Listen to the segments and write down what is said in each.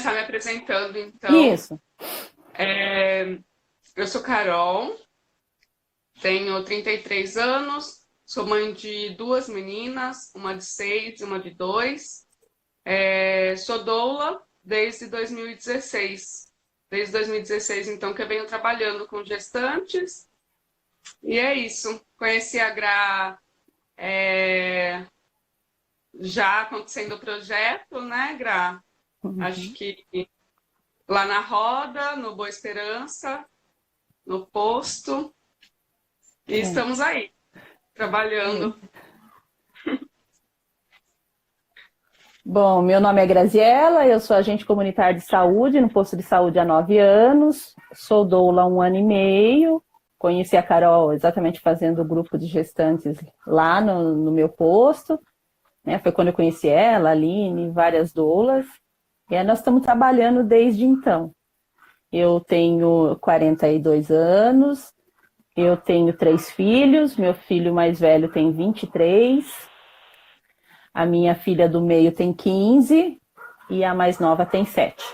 começar me apresentando, então. Isso. Eu sou Carol, tenho 33 anos, sou mãe de duas meninas, uma de 6 e uma de 2. Sou doula desde 2016. Desde 2016, então, que eu venho trabalhando com gestantes. E é isso. Conheci a Gra já acontecendo o projeto, né, Gra? Acho Uhum. que lá na Roda, no Boa Esperança, no posto. E É. estamos aí, trabalhando. Bom, meu nome é Graziela, eu sou agente comunitário de saúde no posto de saúde há 9 anos, sou doula há 1 ano e meio, conheci a Carol exatamente fazendo o grupo de gestantes lá no meu posto, né? Foi quando eu conheci ela, a Aline, várias doulas, e aí nós estamos trabalhando desde então. Eu tenho 42 anos, eu tenho 3 filhos, meu filho mais velho tem 23, a minha filha do meio tem 15 e a mais nova tem 7.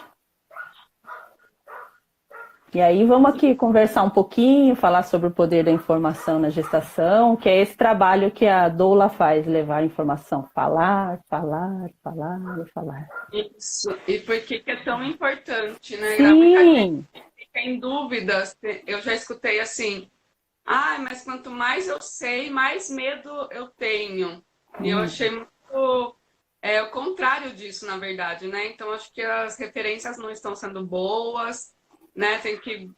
E aí vamos aqui conversar um pouquinho, falar sobre o poder da informação na gestação, que é esse trabalho que a doula faz, levar a informação, falar, falar, falar e falar. Isso. E por que que é tão importante, né, Gra? Muita gente Sim, fica em dúvidas. Eu já escutei assim, mas quanto mais eu sei, mais medo eu tenho. E eu achei muito o contrário disso, na verdade, né? Então, acho que as referências não estão sendo boas, né? Tem que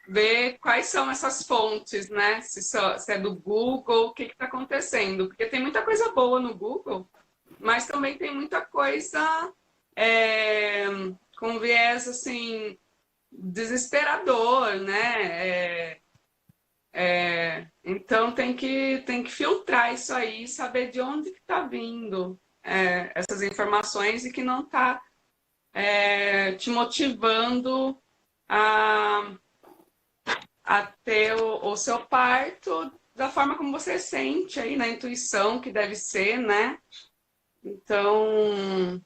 ver quais são essas fontes, né? Se é do Google, o que está acontecendo. Porque tem muita coisa boa no Google, mas também tem muita coisa é, com viés, assim, desesperador, né? Então tem que filtrar isso aí, saber de onde que está vindo essas informações e que não está te motivando a, a ter o seu parto da forma como você sente aí, na intuição que deve ser, né? Então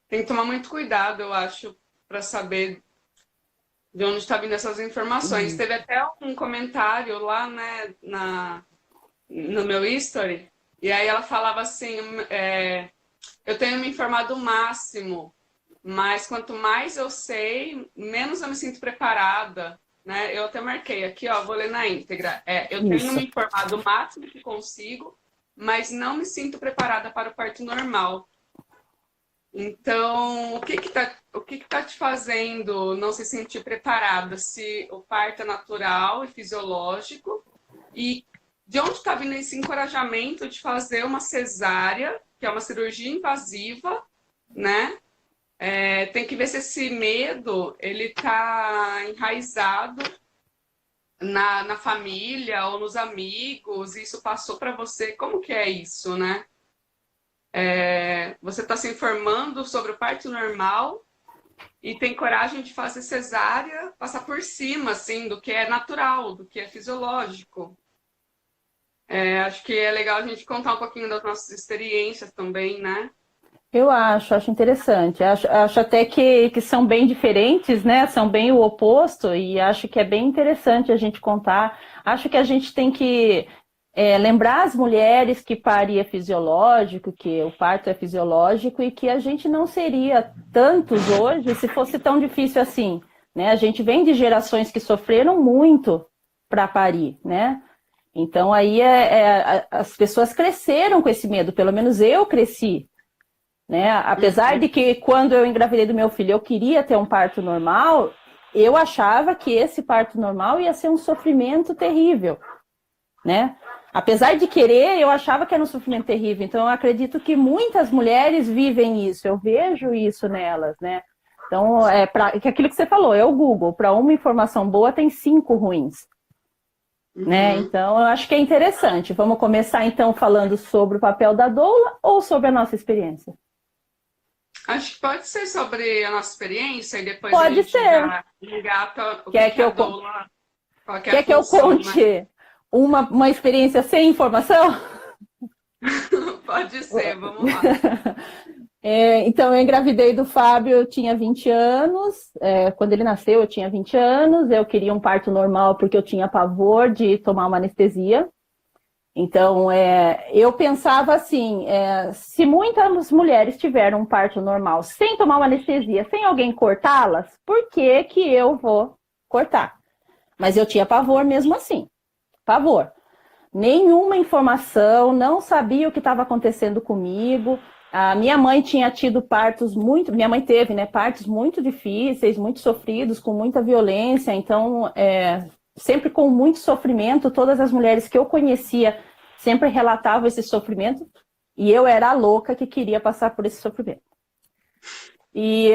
tem que tomar muito cuidado, eu acho, para saber de onde está vindo essas informações. Teve até um comentário lá, né, no meu history, e aí ela falava assim, eu tenho me informado o máximo, mas quanto mais eu sei, menos eu me sinto preparada, né? Eu até marquei aqui, ó, vou ler na íntegra. Eu tenho isso. me informado o máximo que consigo, mas não me sinto preparada para o parto normal. Então, o que que tá te fazendo não se sentir preparada? Se o parto é natural e fisiológico, e de onde está vindo esse encorajamento de fazer uma cesárea, que é uma cirurgia invasiva, né? Tem que ver se esse medo ele está enraizado na família ou nos amigos, e isso passou para você. Como que é isso, né? Você está se informando sobre o parto normal e tem coragem de fazer cesárea, passar por cima, assim, do que é natural, do que é fisiológico. Acho que é legal a gente contar um pouquinho das nossas experiências também, né? Eu acho interessante. Acho até que são bem diferentes, né? São bem o oposto, e acho que é bem interessante a gente contar. Acho que a gente tem que lembrar as mulheres que parir é fisiológico, que o parto é fisiológico, e que a gente não seria tantos hoje se fosse tão difícil assim, né? A gente vem de gerações que sofreram muito para parir, né? Então aí as pessoas cresceram com esse medo, pelo menos eu cresci, né? Apesar de que quando eu engravidei do meu filho eu queria ter um parto normal, eu achava que esse parto normal ia ser um sofrimento terrível, né? Apesar de querer, eu achava que era um sofrimento terrível. Então eu acredito que muitas mulheres vivem isso, eu vejo isso nelas, né? Então, que aquilo que você falou, é o Google, para uma informação boa tem 5 ruins, né? Uhum. Então eu acho que é interessante. Vamos começar então falando sobre o papel da doula ou sobre a nossa experiência? Acho que pode ser sobre a nossa experiência e depois a Pode gente ser. já engata o que Quer que que é a eu, doula, qual que é a quer que eu função, né? conte uma experiência sem informação? Pode ser, vamos lá. Então, eu engravidei do Fábio, eu tinha 20 anos. Quando ele nasceu, eu tinha 20 anos. Eu queria um parto normal porque eu tinha pavor de tomar uma anestesia. Então, eu pensava assim, se muitas mulheres tiveram um parto normal sem tomar uma anestesia, sem alguém cortá-las, por que que eu vou cortar? Mas eu tinha pavor mesmo assim, pavor. Nenhuma informação, não sabia o que estava acontecendo comigo. A minha mãe tinha tido partos minha mãe teve, né, partos muito difíceis, muito sofridos, com muita violência, então, sempre com muito sofrimento. Todas as mulheres que eu conhecia sempre relatavam esse sofrimento, e eu era a louca que queria passar por esse sofrimento. E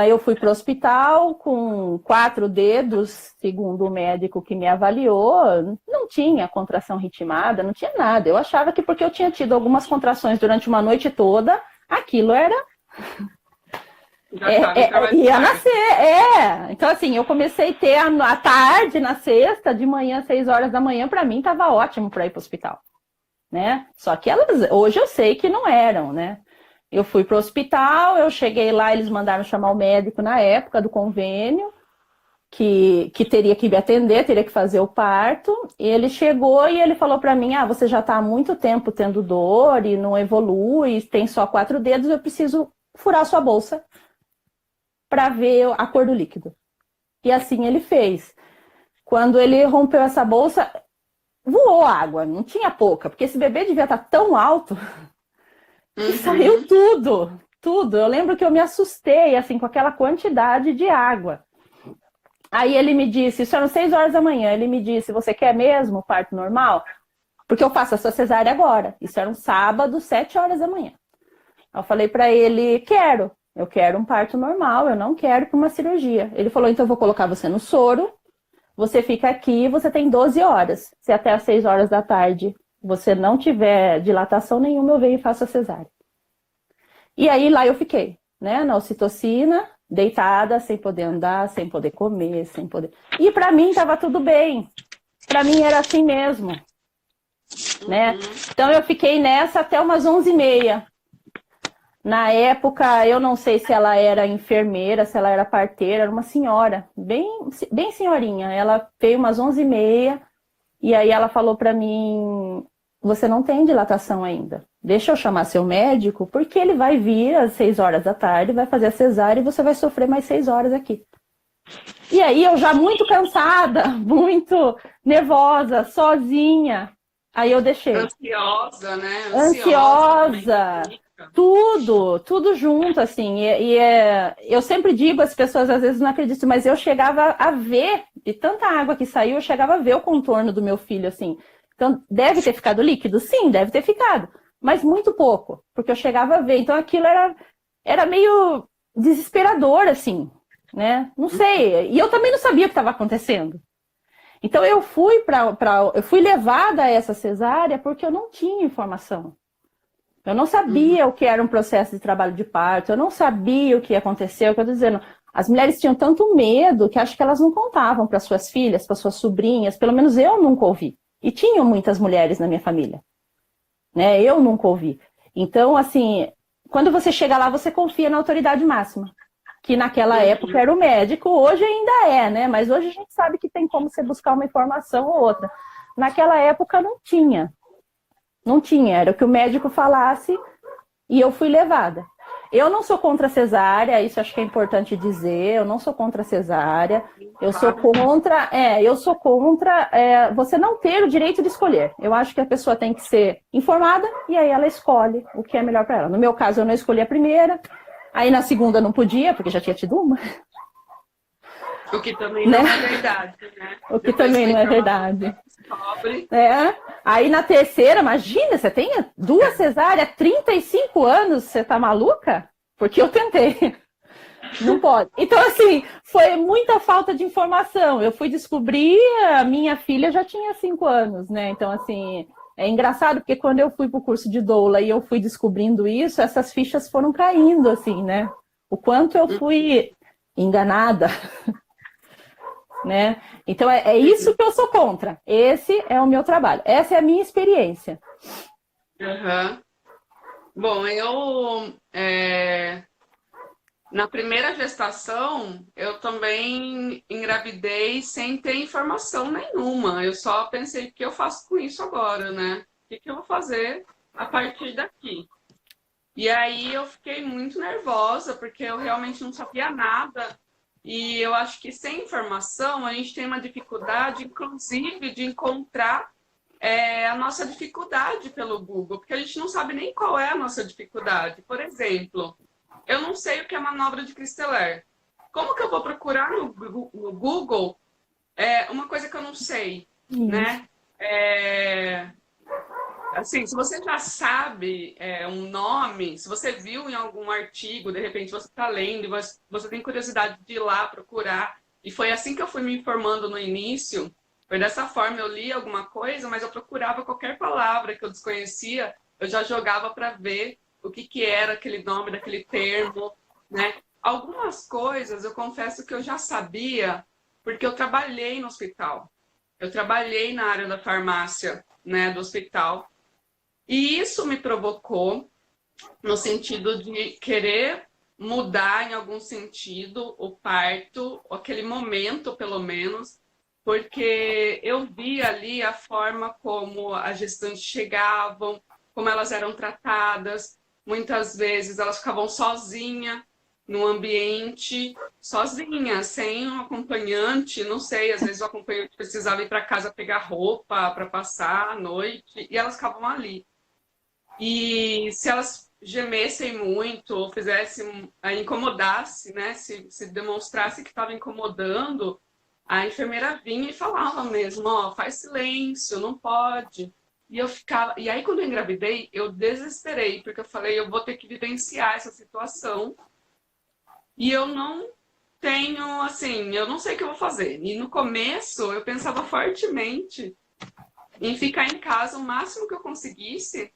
eu fui para o hospital com 4 dedos, segundo o médico que me avaliou. Não tinha contração ritmada, não tinha nada. Eu achava que porque eu tinha tido algumas contrações durante uma noite toda, aquilo era... ia nascer, Então, assim, eu comecei a ter à tarde, na sexta, de manhã, 6 horas da manhã, para mim estava ótimo para ir para o hospital, né? Só que hoje eu sei que não eram, né? Eu fui para o hospital, eu cheguei lá, eles mandaram chamar o médico na época do convênio, que teria que me atender, teria que fazer o parto. E ele chegou e ele falou para mim, você já está há muito tempo tendo dor e não evolui, tem só 4 dedos, eu preciso furar sua bolsa para ver a cor do líquido. E assim ele fez. Quando ele rompeu essa bolsa, voou água, não tinha pouca, porque esse bebê devia estar tão alto... E saiu tudo. Eu lembro que eu me assustei, assim, com aquela quantidade de água. Aí ele me disse, isso eram 6 horas da manhã, ele me disse, você quer mesmo parto normal? Porque eu faço a sua cesárea agora. Isso era um sábado, 7 horas da manhã. Eu falei para ele, eu quero um parto normal, eu não quero para uma cirurgia. Ele falou, então eu vou colocar você no soro, você fica aqui, você tem 12 horas. Se até às 6 horas da tarde você não tiver dilatação nenhuma, eu venho e faço a cesárea. E aí lá eu fiquei, né, na ocitocina, deitada, sem poder andar, sem poder comer, sem poder... E para mim estava tudo bem. Para mim era assim mesmo, né? Então eu fiquei nessa até umas 11h30. Na época, eu não sei se ela era enfermeira, se ela era parteira, era uma senhora, bem senhorinha. Ela veio umas 11h30 e aí ela falou para mim, você não tem dilatação ainda. Deixa eu chamar seu médico, porque ele vai vir às 6 horas da tarde, vai fazer a cesárea e você vai sofrer mais 6 horas aqui. E aí eu já muito cansada, muito nervosa, sozinha. Aí eu deixei. Ansiosa, né? Ansiosa. Tudo junto, assim. Eu sempre digo, as pessoas às vezes não acreditam, mas eu chegava a ver, de tanta água que saiu, eu chegava a ver o contorno do meu filho, assim. Então, deve ter ficado líquido? Sim, deve ter ficado. Mas muito pouco, porque eu chegava a ver. Então, aquilo era meio desesperador, assim, né? Não sei. E eu também não sabia o que estava acontecendo. Então, eu fui levada a essa cesárea porque eu não tinha informação. Eu não sabia o que era um processo de trabalho de parto, eu não sabia o que ia acontecer, o que eu estou dizendo. As mulheres tinham tanto medo que acho que elas não contavam para suas filhas, para suas sobrinhas, pelo menos eu nunca ouvi. E tinham muitas mulheres na minha família, né? Eu nunca ouvi. Então, assim, quando você chega lá, você confia na autoridade máxima, que naquela época era o médico, hoje ainda é, né? Mas hoje a gente sabe que tem como você buscar uma informação ou outra. Naquela época não tinha. Não tinha, era o que o médico falasse e eu fui levada. Eu não sou contra a cesárea, isso acho que é importante dizer, eu não sou contra a cesárea, eu sou contra você não ter o direito de escolher. Eu acho que a pessoa tem que ser informada e aí ela escolhe o que é melhor para ela. No meu caso, eu não escolhi a primeira, aí na segunda não podia, porque já tinha tido uma. O que também não é verdade, né? O que também não é verdade. Aí na terceira, imagina, você tem 2 cesáreas, 35 anos, você tá maluca? Porque eu tentei. Não pode. Então, assim, foi muita falta de informação. Eu fui descobrir, a minha filha já tinha 5 anos, né? Então, assim, é engraçado porque quando eu fui pro curso de doula e eu fui descobrindo isso, essas fichas foram caindo, assim, né? O quanto eu fui enganada. Né? Então é isso que eu sou contra. Esse é o meu trabalho. Essa é a minha experiência. Bom, Na primeira gestação, eu também engravidei sem ter informação nenhuma. Eu só pensei, o que eu faço com isso agora, né? O que eu vou fazer a partir daqui? E aí eu fiquei muito nervosa, porque eu realmente não sabia nada. E eu acho que sem informação a gente tem uma dificuldade, inclusive, de encontrar a nossa dificuldade pelo Google, porque a gente não sabe nem qual é a nossa dificuldade. Por exemplo, eu não sei o que é manobra de Christeler. Como que eu vou procurar no Google uma coisa que eu não sei, né? Assim, se você já sabe um nome, se você viu em algum artigo, de repente você está lendo e você tem curiosidade de ir lá procurar, e foi assim que eu fui me informando no início, foi dessa forma, eu li alguma coisa, mas eu procurava qualquer palavra que eu desconhecia, eu já jogava para ver o que era aquele nome daquele termo, né? Algumas coisas eu confesso que eu já sabia, porque eu trabalhei no hospital. Eu trabalhei na área da farmácia, né, do hospital. E isso me provocou no sentido de querer mudar em algum sentido o parto, aquele momento pelo menos, porque eu vi ali a forma como as gestantes chegavam, como elas eram tratadas. Muitas vezes elas ficavam sozinhas no ambiente, sozinha, sem um acompanhante, não sei, às vezes o acompanhante precisava ir para casa pegar roupa para passar a noite, e elas ficavam ali. E se elas gemessem muito ou fizessem, incomodasse, né? Se demonstrasse que estava incomodando, a enfermeira vinha e falava mesmo, ó, faz silêncio, não pode. E eu ficava, e aí quando eu engravidei, eu desesperei, porque eu falei, eu vou ter que vivenciar essa situação. E eu não tenho, assim, eu não sei o que eu vou fazer. E no começo eu pensava fortemente em ficar em casa o máximo que eu conseguisse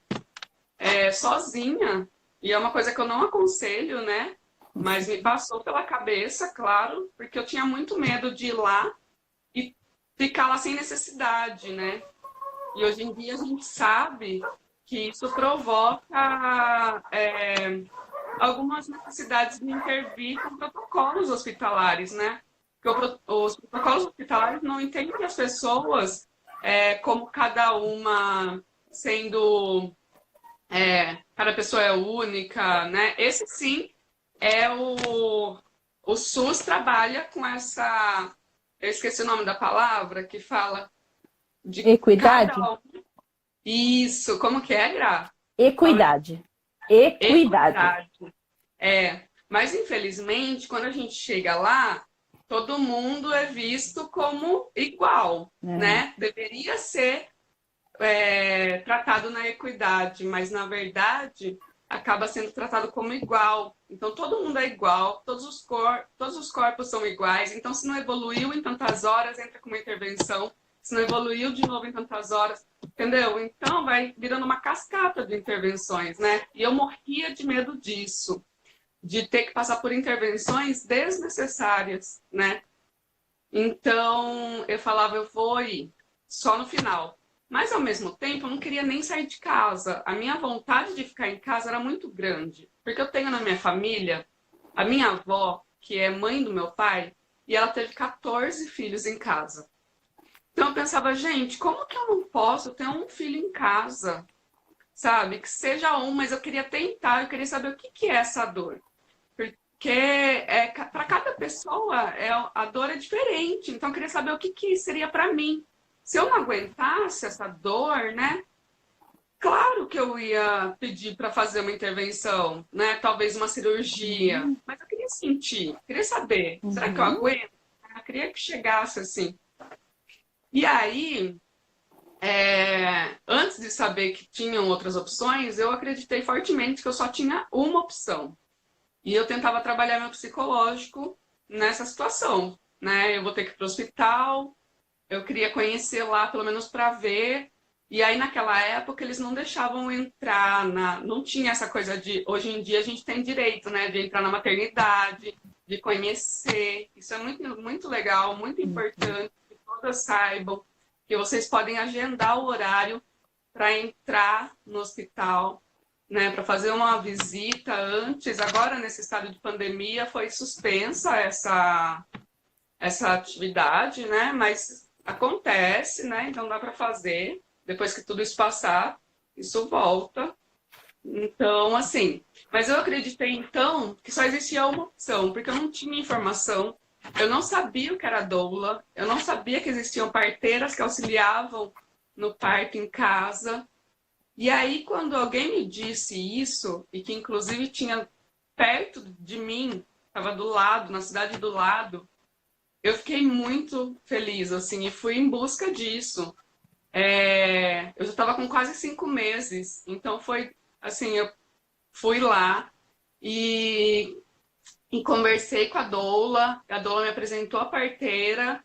sozinha, e é uma coisa que eu não aconselho, né? Mas me passou pela cabeça, claro, porque eu tinha muito medo de ir lá e ficar lá sem necessidade, né? E hoje em dia a gente sabe que isso provoca algumas necessidades de intervir com protocolos hospitalares, né? Porque os protocolos hospitalares não entendem as pessoas como cada uma sendo cada pessoa é única, né? Esse sim é o SUS trabalha com essa, eu esqueci o nome da palavra, que fala de Equidade? cada um. Isso, como que é, Gra? Equidade. Equidade. Equidade. Mas infelizmente, quando a gente chega lá, todo mundo é visto como igual, né? Deveria ser tratado na equidade, mas na verdade acaba sendo tratado como igual. Então todo mundo é igual, todos os corpos são iguais. Então se não evoluiu em tantas horas, entra com uma intervenção. Se não evoluiu de novo em tantas horas, entendeu? Então vai virando uma cascata de intervenções, né? E eu morria de medo disso, de ter que passar por intervenções desnecessárias, né? Então eu falava, eu vou ir só no final. Mas, ao mesmo tempo, eu não queria nem sair de casa. A minha vontade de ficar em casa era muito grande. Porque eu tenho na minha família a minha avó, que é mãe do meu pai, e ela teve 14 filhos em casa. Então, eu pensava, gente, como que eu não posso ter um filho em casa? Sabe? Que seja um, mas eu queria tentar, eu queria saber o que é essa dor. Porque para cada pessoa a dor é diferente. Então, eu queria saber o que seria para mim. Se eu não aguentasse essa dor, né? Claro que eu ia pedir para fazer uma intervenção, né? Talvez uma cirurgia. Mas eu queria sentir, queria saber. Será que eu aguento? Eu queria que chegasse assim. E aí, antes de saber que tinham outras opções, eu acreditei fortemente que eu só tinha uma opção. E eu tentava trabalhar meu psicológico nessa situação, né? Eu vou ter que ir para o hospital. Eu queria conhecer lá, pelo menos para ver. E aí, naquela época, eles não deixavam entrar não tinha essa coisa de... Hoje em dia, a gente tem direito, né? De entrar na maternidade, de conhecer. Isso é muito, muito legal, muito importante que todas saibam que vocês podem agendar o horário para entrar no hospital, né, para fazer uma visita antes. Agora, nesse estado de pandemia, foi suspensa essa atividade, né? Mas acontece, né? Então dá para fazer. Depois que tudo isso passar, isso volta. Então, assim, mas eu acreditei então que só existia uma opção, porque eu não tinha informação, eu não sabia o que era doula, eu não sabia que existiam parteiras que auxiliavam no parto em casa. E aí, quando alguém me disse isso, e que inclusive tinha perto de mim, estava do lado, na cidade do lado, eu fiquei muito feliz, assim, e fui em busca disso. Eu já estava com quase 5 meses, então foi assim, eu fui lá e, e conversei com a doula me apresentou a parteira,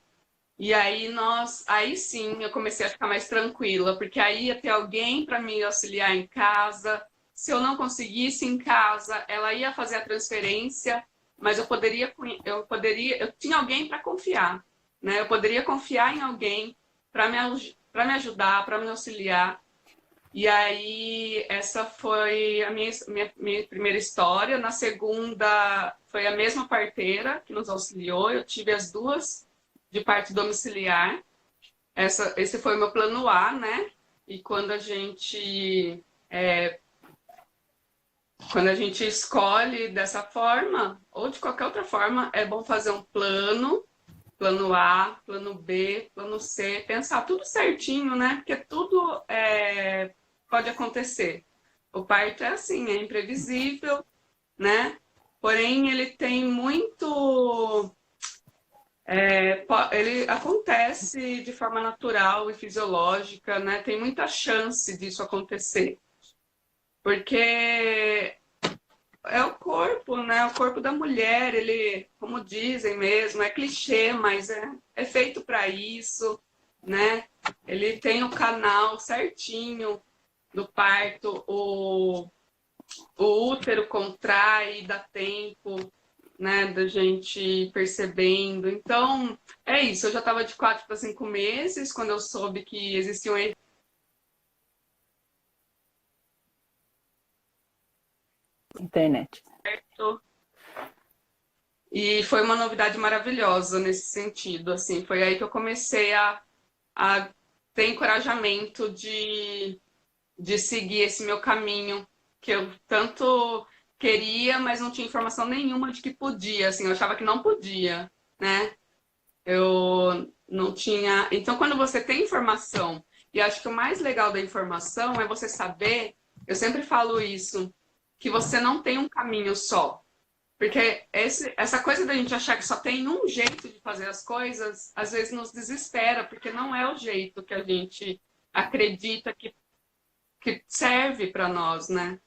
e aí sim eu comecei a ficar mais tranquila, porque aí ia ter alguém para me auxiliar em casa. Se eu não conseguisse em casa, ela ia fazer a transferência, mas eu tinha alguém para confiar, né? Eu poderia confiar em alguém para me ajudar, para me auxiliar. E aí, essa foi a minha primeira história. Na segunda, foi a mesma parteira que nos auxiliou. Eu tive as duas de parto domiciliar. Esse foi o meu plano A, né? E quando a gente escolhe dessa forma, ou de qualquer outra forma, é bom fazer um plano A, plano B, plano C, pensar tudo certinho, né? Porque tudo pode acontecer. O parto é assim, é imprevisível, né? Porém, ele tem muito... ele acontece de forma natural e fisiológica, né? Tem muita chance disso acontecer. Porque é o corpo, né? O corpo da mulher, ele, como dizem mesmo, é clichê, mas é feito para isso, né? Ele tem o canal certinho do parto, o útero contrai, dá tempo, né, da gente percebendo. Então, é isso. Eu já estava de 4 para 5 meses quando eu soube que existiam Internet. E foi uma novidade maravilhosa nesse sentido, assim. Foi aí que eu comecei a ter encorajamento de seguir esse meu caminho, que eu tanto queria, mas não tinha informação nenhuma de que podia, assim, eu achava que não podia, né? Eu não tinha... Então, quando você tem informação, e acho que o mais legal da informação é você saber, eu sempre falo isso, que você não tem um caminho só. Porque essa coisa da gente achar que só tem um jeito de fazer as coisas, às vezes nos desespera, porque não é o jeito que a gente acredita que serve para nós, né?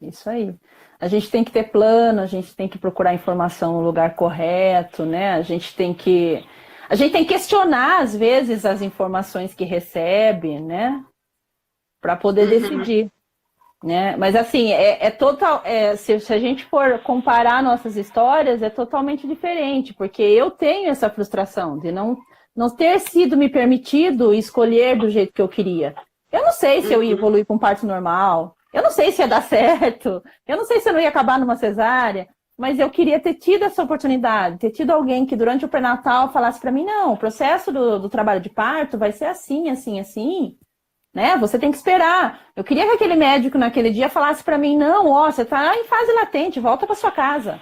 Isso aí. A gente tem que ter plano, a gente tem que procurar informação no lugar correto, né? A gente tem que questionar, às vezes, as informações que recebe, né? Para poder decidir. Né? Mas assim, se a gente for comparar nossas histórias, é totalmente diferente, porque eu tenho essa frustração de não ter sido me permitido escolher do jeito que eu queria. Eu não sei se eu ia evoluir para um parto normal, eu não sei se ia dar certo, eu não sei se eu não ia acabar numa cesárea, mas eu queria ter tido essa oportunidade, ter tido alguém que durante o pré-natal falasse para mim, não, o processo do trabalho de parto vai ser assim, assim, assim. Né? Você tem que esperar. Eu queria que aquele médico naquele dia falasse para mim, não, ó, você está em fase latente, volta para sua casa.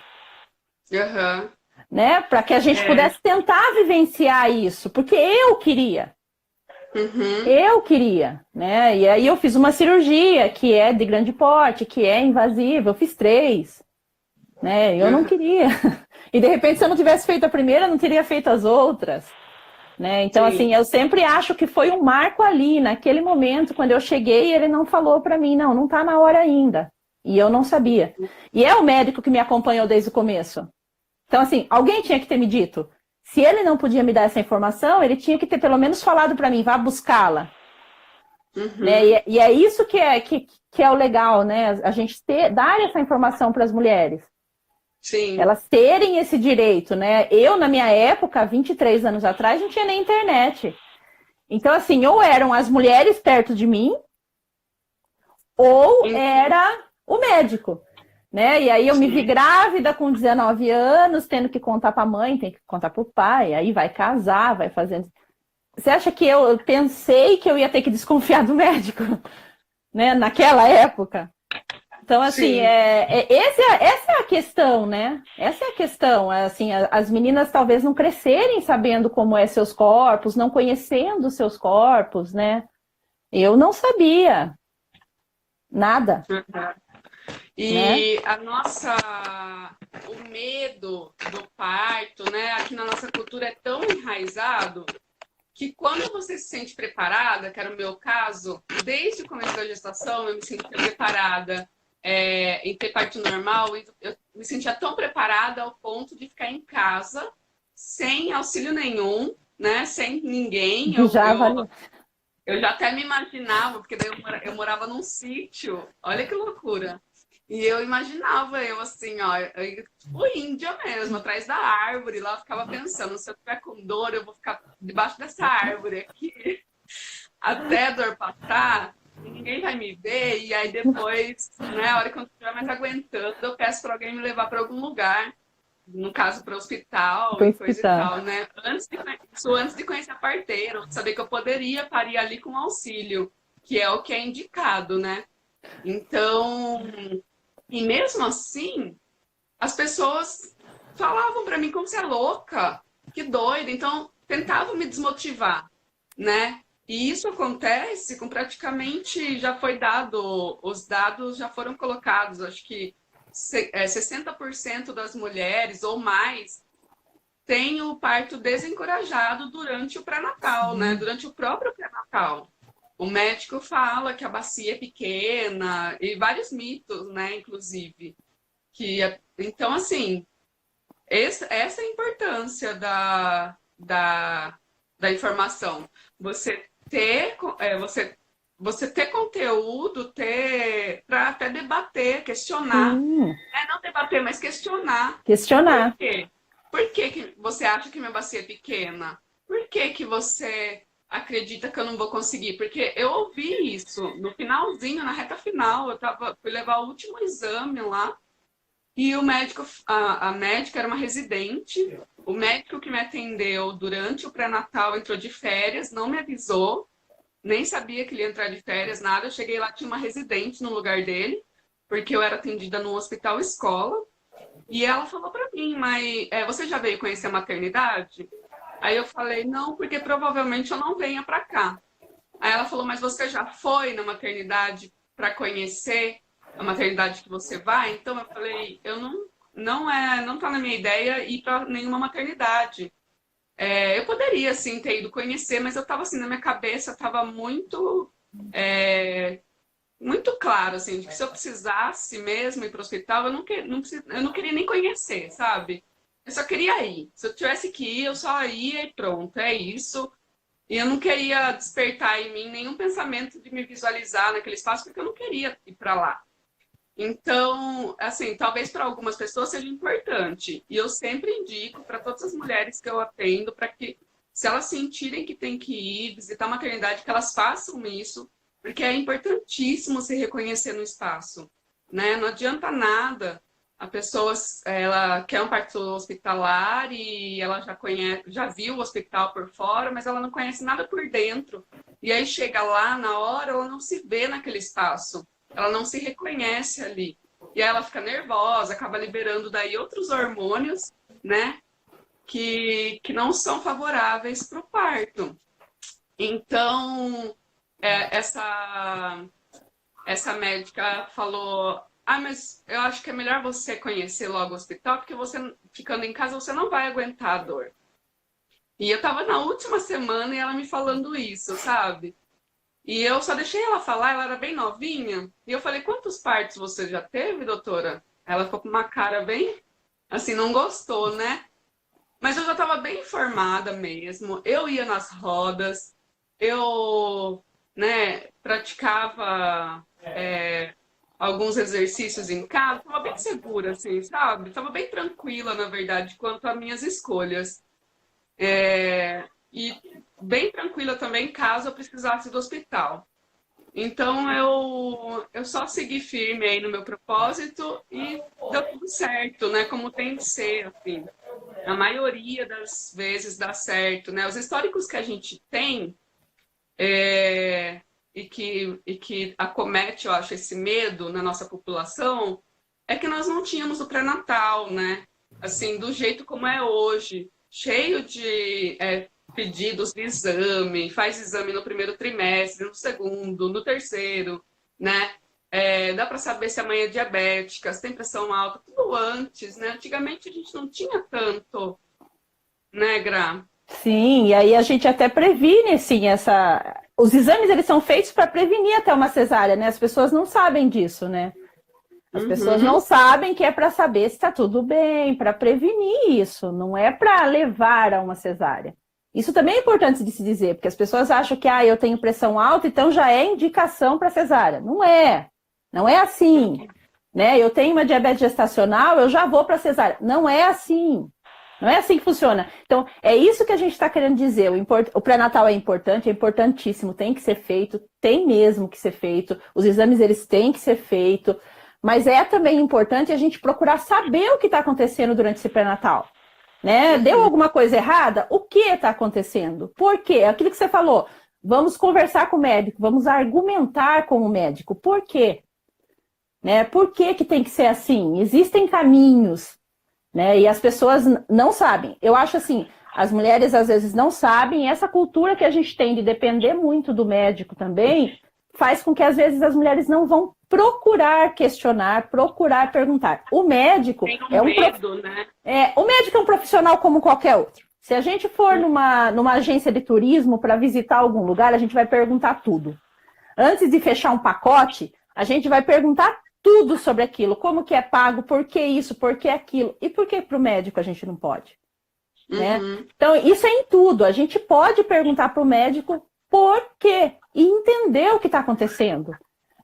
Uhum. Né? Para que a gente pudesse tentar vivenciar isso, porque eu queria. Eu queria, né? E aí eu fiz uma cirurgia que é de grande porte, que é invasiva, eu fiz 3. Né? Eu não queria. E de repente, se eu não tivesse feito a primeira, eu não teria feito as outras. Né? Então, sim, assim, eu sempre acho que foi um marco ali, naquele momento, quando eu cheguei, ele não falou para mim, não tá na hora ainda. E eu não sabia. E é o médico que me acompanhou desde o começo. Então, assim, alguém tinha que ter me dito. Se ele não podia me dar essa informação, ele tinha que ter pelo menos falado para mim, vá buscá-la. Né? E é isso que é o legal, né? A gente dar essa informação para as mulheres. Sim. Elas terem esse direito, né? Eu, na minha época, 23 anos atrás, não tinha nem internet. Então, assim, ou eram as mulheres perto de mim, ou era o médico, né? E aí eu me vi grávida com 19 anos, tendo que contar para a mãe, tem que contar para o pai, aí vai casar, vai fazendo. Você acha que eu pensei que eu ia ter que desconfiar do médico, né? Naquela época? Então, assim, essa é a questão, né? Essa é a questão. Assim, as meninas talvez não crescerem sabendo como é seus corpos, não conhecendo seus corpos, né? Eu não sabia nada, né? E o medo do parto, né? Aqui na nossa cultura é tão enraizado que quando você se sente preparada, que era o meu caso, desde o começo da gestação eu me sentia preparada em ter parto normal, eu me sentia tão preparada ao ponto de ficar em casa, sem auxílio nenhum, né? Sem ninguém. Já valeu. Eu já até me imaginava, porque daí eu morava num sítio, olha que loucura. E eu imaginava eu assim, ó, tipo índia mesmo, atrás da árvore, lá eu ficava pensando, se eu tiver com dor, eu vou ficar debaixo dessa árvore aqui, até a dor passar, e ninguém vai me ver, e aí depois, né, a hora que eu não estiver mais aguentando, eu peço para alguém me levar para algum lugar, no caso para o hospital e coisa e tal, né? Antes de conhecer a parteira, de saber que eu poderia parir ali com auxílio, que é o que é indicado, né? Então, e mesmo assim, as pessoas falavam para mim como você é louca, que doida. Então, tentavam me desmotivar, né? E isso acontece com praticamente, já foi dado, os dados já foram colocados, acho que 60% das mulheres ou mais têm o parto desencorajado durante o pré-natal, né? Durante o próprio pré-natal. O médico fala que a bacia é pequena e vários mitos, né, inclusive. Então, assim, essa é a importância da informação. Você ter, você ter conteúdo, para até debater, questionar. Não debater, mas questionar. Questionar. Por quê? Por que você acha que minha bacia é pequena? Por que você acredita que eu não vou conseguir? Porque eu ouvi isso no finalzinho, na reta final. Fui levar o último exame lá. E o médico, a médica era uma residente. O médico que me atendeu durante o pré-natal entrou de férias, não me avisou, nem sabia que ele ia entrar de férias, nada. Eu cheguei lá, tinha uma residente no lugar dele, porque eu era atendida no hospital escola. E ela falou para mim, mas você já veio conhecer a maternidade? Aí eu falei, não, porque provavelmente eu não venha para cá. Aí ela falou, mas você já foi na maternidade para conhecer a maternidade que você vai? Então eu falei, eu não tá na minha ideia ir para nenhuma maternidade. Eu poderia sim ter ido conhecer, mas eu estava assim na minha cabeça, estava muito claro assim, de que se eu precisasse mesmo ir para o hospital, eu não queria nem conhecer, sabe? Eu só queria ir. Se eu tivesse que ir, eu só ia e pronto, é isso. E eu não queria despertar em mim nenhum pensamento de me visualizar naquele espaço, porque eu não queria ir para lá. Então, assim, talvez para algumas pessoas seja importante. E eu sempre indico para todas as mulheres que eu atendo, para que, se elas sentirem que tem que ir visitar a maternidade, que elas façam isso, porque é importantíssimo se reconhecer no espaço, né? Não adianta nada a pessoa, ela quer um parto hospitalar e ela já viu o hospital por fora, mas ela não conhece nada por dentro. E aí chega lá, na hora, ela não se vê naquele espaço. Ela não se reconhece ali. E aí ela fica nervosa, acaba liberando daí outros hormônios, né? Que não são favoráveis para o parto. Então, essa médica falou, mas eu acho que é melhor você conhecer logo o hospital, porque você, ficando em casa, você não vai aguentar a dor. E eu tava na última semana e ela me falando isso, sabe? E eu só deixei ela falar, ela era bem novinha. E eu falei, quantos partos você já teve, doutora? Ela ficou com uma cara bem, assim, não gostou, né? Mas eu já estava bem informada mesmo. Eu ia nas rodas, eu, né, praticava alguns exercícios em casa, estava bem segura, assim, sabe? Estava bem tranquila, na verdade, quanto às minhas escolhas. e bem tranquila também, caso eu precisasse do hospital. Então, eu só segui firme aí no meu propósito e deu tudo certo, né? Como tem de ser, assim. A maioria das vezes dá certo, né? Os históricos que a gente tem e que acomete, eu acho, esse medo na nossa população é que nós não tínhamos o pré-natal, né? Assim, do jeito como é hoje, cheio de pedidos de exame, faz exame no primeiro trimestre, no segundo, no terceiro, né? Dá para saber se a mãe é diabética, se tem pressão alta, tudo antes, né? Antigamente a gente não tinha tanto, né, Gra? Sim, e aí a gente até previne, sim, essa... Os exames, eles são feitos para prevenir até uma cesárea, né? As pessoas não sabem disso, né? As pessoas não sabem que é para saber se está tudo bem, para prevenir isso, não é para levar a uma cesárea. Isso também é importante de se dizer, porque as pessoas acham que eu tenho pressão alta, então já é indicação para cesárea. Não é assim, né? Eu tenho uma diabetes gestacional, eu já vou para cesárea. Não é assim. Não é assim que funciona. Então, é isso que a gente está querendo dizer. O pré-natal é importante, é importantíssimo, tem que ser feito, tem mesmo que ser feito. Os exames, eles têm que ser feitos. Mas é também importante a gente procurar saber o que está acontecendo durante esse pré-natal. Né? Deu alguma coisa errada? O que está acontecendo? Por quê? Aquilo que você falou. Vamos conversar com o médico, vamos argumentar com o médico. Por quê? Né? Por que que tem que ser assim? Existem caminhos, né? E as pessoas não sabem. Eu acho assim, as mulheres às vezes não sabem, e essa cultura que a gente tem de depender muito do médico também faz com que às vezes as mulheres não vão procurar questionar, procurar perguntar. O médico medo, né? O médico é um profissional como qualquer outro. Se a gente for numa agência de turismo para visitar algum lugar, a gente vai perguntar tudo. Antes de fechar um pacote, a gente vai perguntar tudo sobre aquilo, como que é pago, por que isso, por que aquilo, e por que para o médico a gente não pode? Né? Então, isso é em tudo. A gente pode perguntar para o médico por quê e entender o que está acontecendo.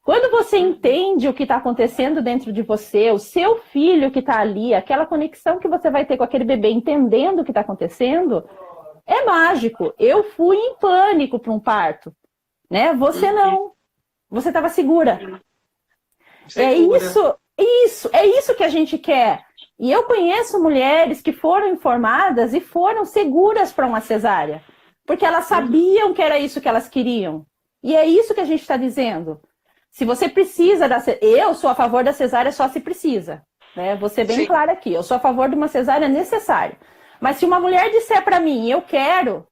Quando você entende o que está acontecendo dentro de você, o seu filho que está ali, aquela conexão que você vai ter com aquele bebê, entendendo o que está acontecendo, é mágico. Eu fui em pânico para um parto, né? Você não. Você estava segura. É isso que a gente quer. E eu conheço mulheres que foram informadas e foram seguras para uma cesárea, porque elas sabiam que era isso que elas queriam. E é isso que a gente está dizendo. Se você precisa da cesárea, eu sou a favor da cesárea só se precisa, né? Vou ser bem clara aqui, eu sou a favor de uma cesárea necessária. Mas se uma mulher disser para mim, eu quero,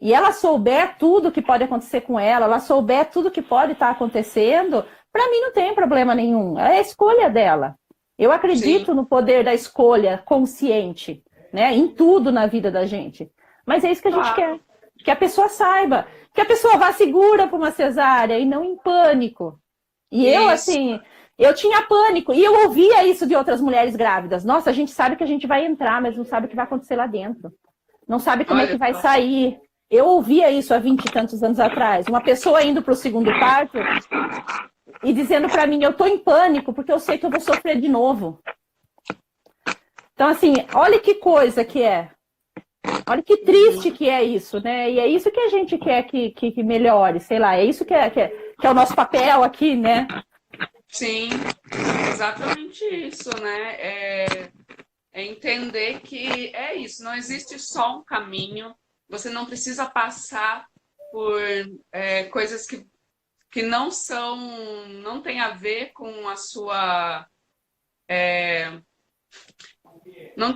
e ela souber tudo que pode acontecer com ela souber tudo que pode estar acontecendo, para mim não tem problema nenhum, é a escolha dela. Eu acredito no poder da escolha consciente, né? Em tudo na vida da gente. Mas é isso que a gente quer, que a pessoa saiba, que a pessoa vá segura para uma cesárea e não em pânico. E eu tinha pânico, e eu ouvia isso de outras mulheres grávidas. Nossa, a gente sabe que a gente vai entrar, mas não sabe o que vai acontecer lá dentro. Não sabe como é que vai sair. Eu ouvia isso há 20 e tantos anos atrás. Uma pessoa indo para o segundo parto e dizendo para mim, eu estou em pânico, porque eu sei que eu vou sofrer de novo. Então, assim, olha que coisa que é. Olha que triste que é isso, né? E é isso que a gente quer que melhore, sei lá. É isso que é o nosso papel aqui, né? Sim, exatamente isso, né? É entender que é isso, não existe só um caminho, você não precisa passar por coisas que não tem a ver com a sua...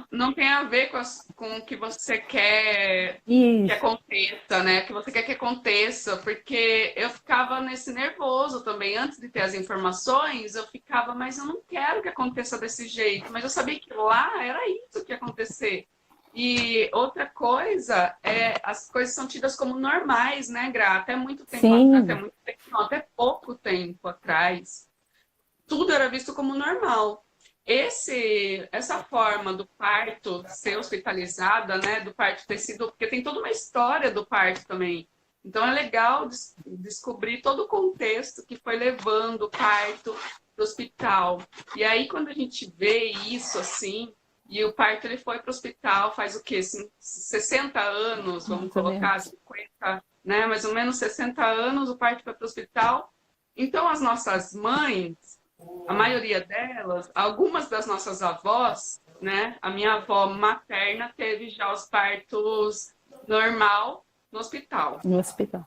Não tem a ver com o que você quer que aconteça, né? Que você quer que aconteça, porque eu ficava nesse nervoso também. Antes de ter as informações, eu ficava, mas eu não quero que aconteça desse jeito. Mas eu sabia que lá era isso que ia acontecer. E outra coisa, as coisas são tidas como normais, né, Gra? Até muito tempo até pouco tempo atrás, tudo era visto como normal. Essa forma do parto ser hospitalizada, né, do parto ter sido... Porque tem toda uma história do parto também. Então, é legal descobrir todo o contexto que foi levando o parto para o hospital. E aí, quando a gente vê isso, assim, E o parto ele foi para o hospital faz o quê? 60 anos, vamos colocar, 50, né? Mais ou menos 60 anos, o parto foi para o hospital. Então, as nossas mães, a maioria delas, algumas das nossas avós, né? A minha avó materna teve já os partos normal no hospital. No hospital.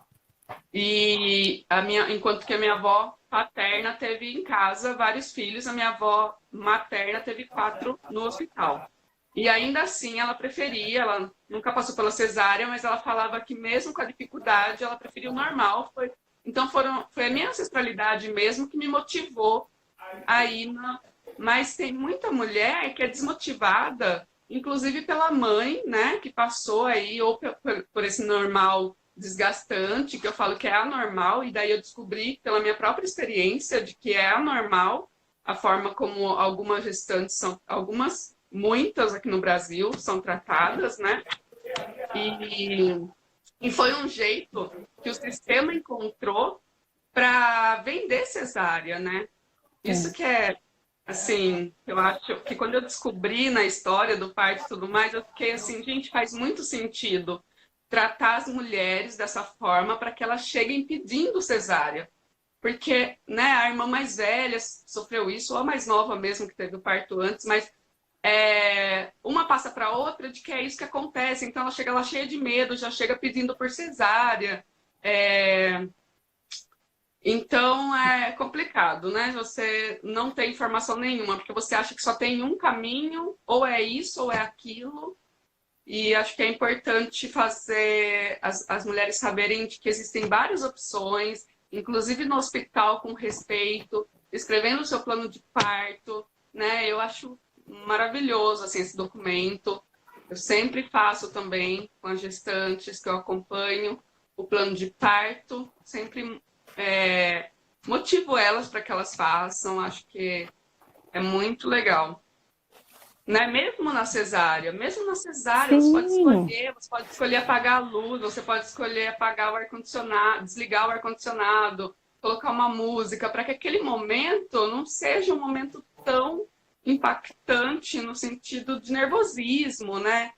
Enquanto que a minha avó paterna teve em casa vários filhos, a minha avó materna teve 4 no hospital. E ainda assim ela preferia, ela nunca passou pela cesárea, mas ela falava que mesmo com a dificuldade, ela preferia o normal. Então foi a minha ancestralidade mesmo que me motivou a ir Mas tem muita mulher que é desmotivada, inclusive pela mãe, né, que passou aí, ou por esse normal desgastante, que eu falo que é anormal, e daí eu descobri pela minha própria experiência de que é anormal a forma como algumas gestantes muitas aqui no Brasil são tratadas, né? E foi um jeito que o sistema encontrou para vender cesárea, né? Isso que é, assim, eu acho que quando eu descobri na história do parto e tudo mais, eu fiquei assim, gente, faz muito sentido tratar as mulheres dessa forma para que elas cheguem pedindo cesárea. Porque, né, a irmã mais velha sofreu isso, ou a mais nova mesmo, que teve o parto antes, mas uma passa para a outra de que é isso que acontece. Então, ela chega lá cheia de medo, já chega pedindo por cesárea. Então, é complicado, né? Você não tem informação nenhuma, porque você acha que só tem um caminho, ou é isso, ou é aquilo. E acho que é importante fazer as mulheres saberem de que existem várias opções, inclusive no hospital, com respeito, escrevendo o seu plano de parto, né? Eu acho maravilhoso assim, esse documento. Eu sempre faço também com as gestantes que eu acompanho o plano de parto, sempre motivo elas para que elas façam, acho que é muito legal. Né? Mesmo na cesárea, Sim. você pode escolher apagar a luz, você pode escolher apagar o ar-condicionado, desligar o ar-condicionado, colocar uma música, para que aquele momento não seja um momento tão impactante no sentido de nervosismo, né?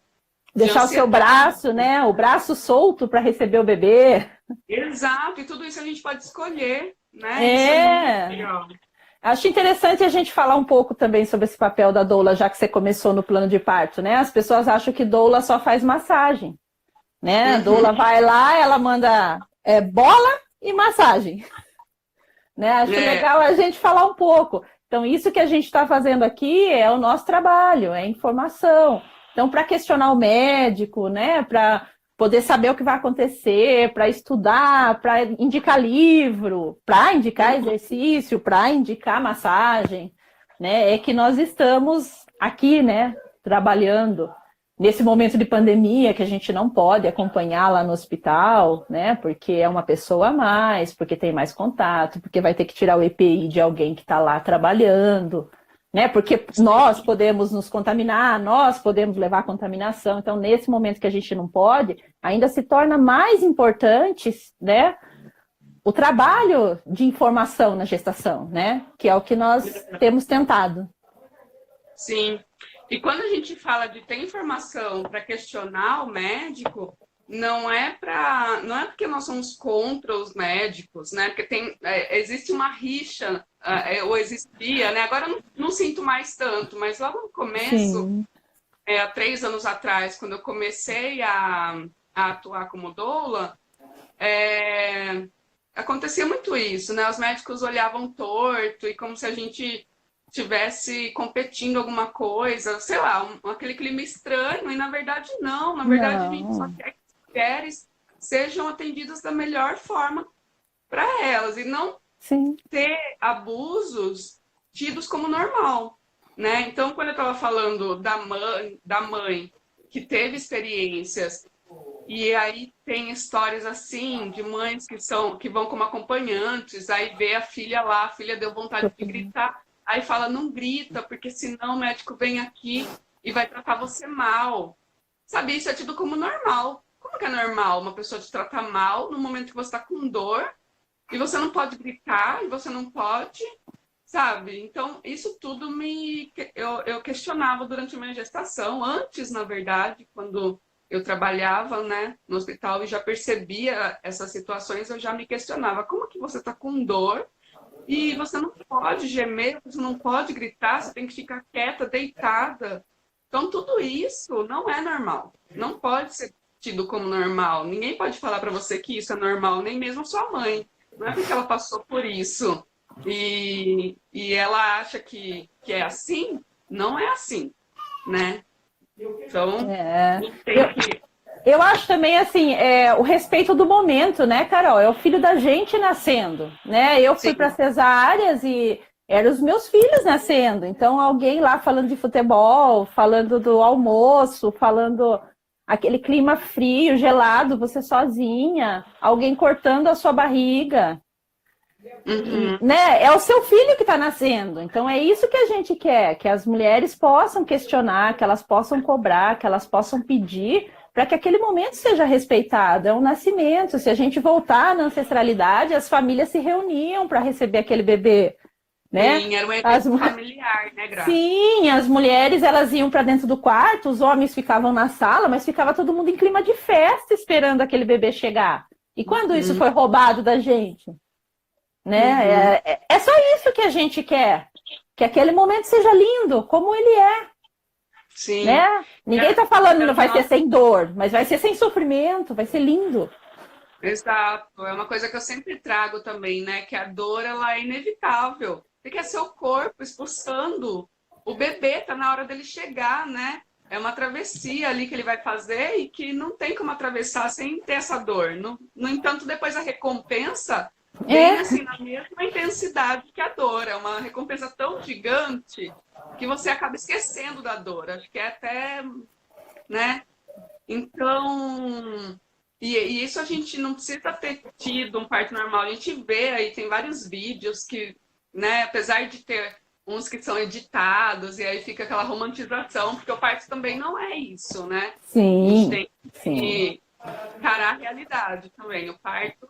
Deixar o seu braço, né? O braço solto para receber o bebê. Exato, e tudo isso a gente pode escolher, né? Isso É muito legal. Acho interessante a gente falar um pouco também sobre esse papel da doula, já que você começou no plano de parto, né? As pessoas acham que doula só faz massagem, né? A doula vai lá, ela manda bola e massagem, né? Acho legal a gente falar um pouco. Então, isso que a gente está fazendo aqui é o nosso trabalho, é informação. Então, para questionar o médico, né? Para poder saber o que vai acontecer, para estudar, para indicar livro, para indicar exercício, para indicar massagem, né? É que nós estamos aqui, né? Trabalhando nesse momento de pandemia que a gente não pode acompanhar lá no hospital, né? Porque é uma pessoa a mais, porque tem mais contato, porque vai ter que tirar o EPI de alguém que está lá trabalhando, né? Porque nós podemos nos contaminar, nós podemos levar contaminação. Então, nesse momento que a gente não pode, ainda se torna mais importante, né? O trabalho de informação na gestação, né? Que é o que nós temos tentado. Sim. E quando a gente fala de ter informação para questionar o médico, não é porque nós somos contra os médicos, né? Porque existe uma rixa, ou existia, né? Agora eu não sinto mais tanto, mas logo no começo, há 3 anos atrás, quando eu comecei a atuar como doula, acontecia muito isso, né? Os médicos olhavam torto e como se a gente estivesse competindo alguma coisa, sei lá, aquele clima estranho, e na verdade não. Na verdade, a gente só quer que as mulheres sejam atendidas da melhor forma para elas, e não ter abusos tidos como normal, né? Então, quando eu estava falando da mãe que teve experiências, e aí tem histórias assim, de mães que vão como acompanhantes, aí vê a filha lá, a filha deu vontade de gritar, aí fala, não grita, porque senão o médico vem aqui e vai tratar você mal. Sabe, isso é tido como normal. Como que é normal uma pessoa te tratar mal no momento que você está com dor e você não pode gritar e você não pode, sabe? Então, isso tudo eu questionava durante a minha gestação, antes, na verdade, quando eu trabalhava, né, no hospital e já percebia essas situações, eu já me questionava, como que você está com dor e você não pode gemer, você não pode gritar, você tem que ficar quieta, deitada. Então, tudo isso não é normal. Não pode ser tido como normal. Ninguém pode falar para você que isso é normal, nem mesmo sua mãe. Não é porque ela passou por isso e ela acha que é assim, não é assim, né? Então, tem que... Eu acho também, assim, o respeito do momento, né, Carol? É o filho da gente nascendo, né? Eu fui para cesáreas e eram os meus filhos nascendo. Então, alguém lá falando de futebol, falando do almoço, falando aquele clima frio, gelado, você sozinha, alguém cortando a sua barriga. Uhum. Né? É o seu filho que está nascendo. Então, é isso que a gente quer, que as mulheres possam questionar, que elas possam cobrar, que elas possam pedir para que aquele momento seja respeitado. É um nascimento. Se a gente voltar na ancestralidade, as famílias se reuniam para receber aquele bebê. Né? Sim, era um evento familiar, né, Gra? Sim, as mulheres elas iam para dentro do quarto, os homens ficavam na sala, mas ficava todo mundo em clima de festa esperando aquele bebê chegar. E quando isso foi roubado da gente? Né? É só isso que a gente quer. Que aquele momento seja lindo, como ele é. Sim. Né? Ninguém está falando que vai ser sem dor, mas vai ser sem sofrimento, vai ser lindo. Exato. É uma coisa que eu sempre trago também, né? Que a dor, ela é inevitável. Porque é seu corpo expulsando. O bebê tá na hora dele chegar, né? É uma travessia ali que ele vai fazer e que não tem como atravessar sem ter essa dor. No entanto, depois a recompensa vem assim na mesma intensidade que a dor. É uma recompensa tão gigante que você acaba esquecendo da dor. Acho que é até, né? Então, e isso a gente não precisa ter tido um parto normal. A gente vê aí, tem vários vídeos que, né, apesar de ter uns que são editados, e aí fica aquela romantização, porque o parto também não é isso, né? Sim, a gente tem que encarar a realidade também. O parto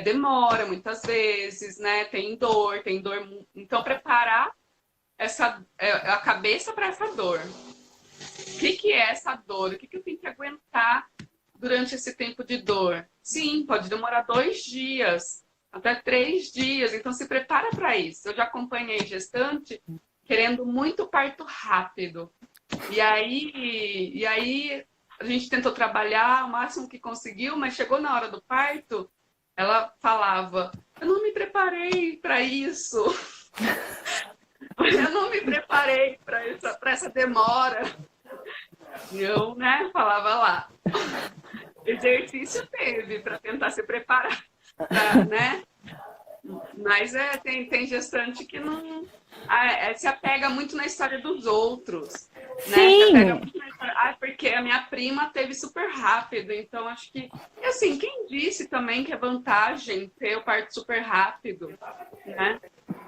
demora muitas vezes, né? Tem dor. Então, preparar a cabeça para essa dor. O que é essa dor? O que eu tenho que aguentar durante esse tempo de dor? Sim, pode demorar 2 dias, até 3 dias. Então, se prepara para isso. Eu já acompanhei gestante querendo muito parto rápido. E aí a gente tentou trabalhar o máximo que conseguiu, mas chegou na hora do parto, ela falava, eu não me preparei para isso. Eu não me preparei para essa demora. Eu, né, falava lá. Exercício teve para tentar se preparar, né? Mas tem gestante que não se apega muito na história dos outros, né? Sim. Se apega muito na história, porque a minha prima teve super rápido, então acho que, e assim, quem disse também que é vantagem ter o parto super rápido, né?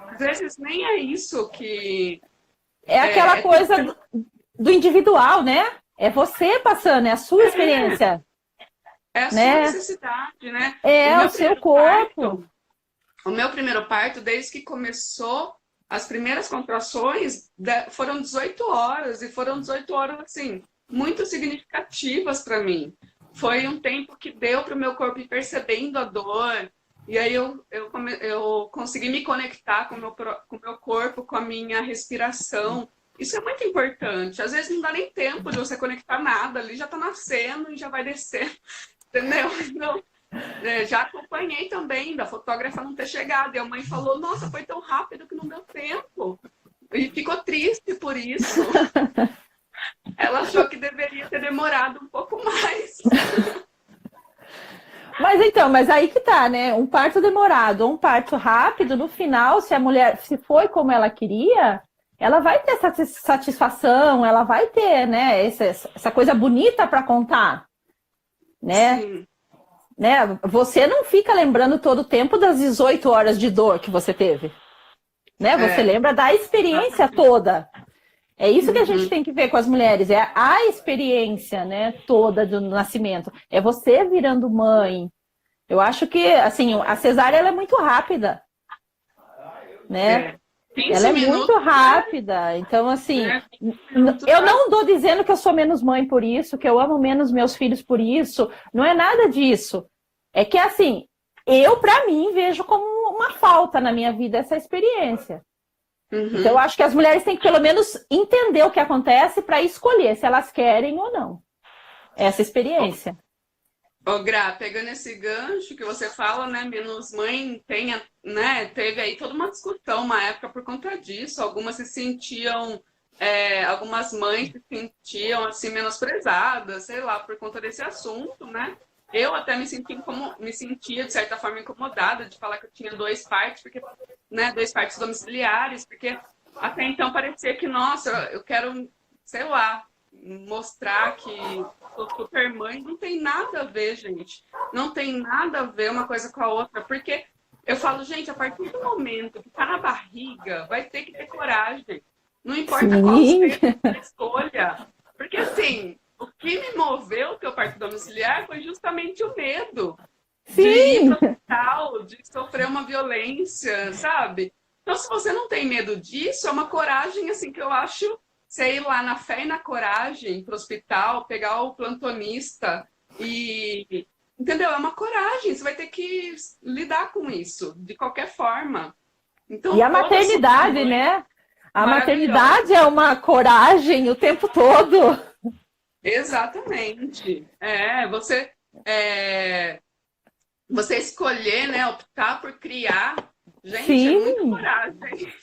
Às vezes nem é isso que aquela coisa do individual, né? É você passando, é a sua experiência. É a sua necessidade, né? É o seu corpo. O meu primeiro parto, desde que começou, as primeiras contrações foram 18 horas, e foram 18 horas, assim, muito significativas para mim. Foi um tempo que deu para o meu corpo ir percebendo a dor, e aí eu consegui me conectar com o meu corpo, com a minha respiração. Isso é muito importante. Às vezes não dá nem tempo de você conectar nada, ali já está nascendo e já vai descer, entendeu? Então, já acompanhei também da fotógrafa não ter chegado. E a mãe falou, nossa, foi tão rápido que não deu tempo. E ficou triste por isso. Ela achou que deveria ter demorado um pouco mais. Mas aí que tá, né? Um parto demorado ou um parto rápido, no final, se a mulher se foi como ela queria, ela vai ter satisfação, ela vai ter, né, essa coisa bonita para contar, né? Sim. Né? Você não fica lembrando todo o tempo das 18 horas de dor que você teve, né? Você lembra da experiência toda. É isso que a gente tem que ver com as mulheres, é a experiência, né, toda do nascimento. É você virando mãe. Eu acho que, assim, a cesárea ela é muito rápida, né? Ela 15 é muito minutos, rápida. Então, assim, né? 15 minutos eu não estou dizendo que eu sou menos mãe por isso, que eu amo menos meus filhos por isso. Não é nada disso. É que, assim, eu, para mim, vejo como uma falta na minha vida essa experiência. Então, eu acho que as mulheres têm que, pelo menos, entender o que acontece para escolher se elas querem ou não essa experiência. Ô, Gra, pegando esse gancho que você fala, né, menos mãe tem, né, teve aí toda uma discussão, uma época por conta disso, algumas se sentiam, algumas mães se sentiam, assim, menosprezadas, sei lá, por conta desse assunto, né, eu até me sentia, de certa forma, incomodada de falar que eu tinha dois partos, porque, né, dois partos domiciliares, porque até então parecia que, nossa, eu quero, sei lá, mostrar que sou super mãe, não tem nada a ver, gente. Não tem nada a ver uma coisa com a outra, porque eu falo, gente, a partir do momento que tá na barriga, vai ter que ter coragem. Não importa qual seja a escolha. Porque, assim, o que me moveu ter o parto domiciliar foi justamente o medo de ir para o hospital, de sofrer uma violência, sabe? Então, se você não tem medo disso, é uma coragem, assim, que eu acho você ir lá na fé e na coragem para o hospital, pegar o plantonista e... Entendeu? É uma coragem, você vai ter que lidar com isso, de qualquer forma. Então, E a maternidade, né? A maravilhosa. maternidade é uma coragem o tempo todo. Exatamente. Você escolher, né, optar por criar, gente, Sim. é muita coragem.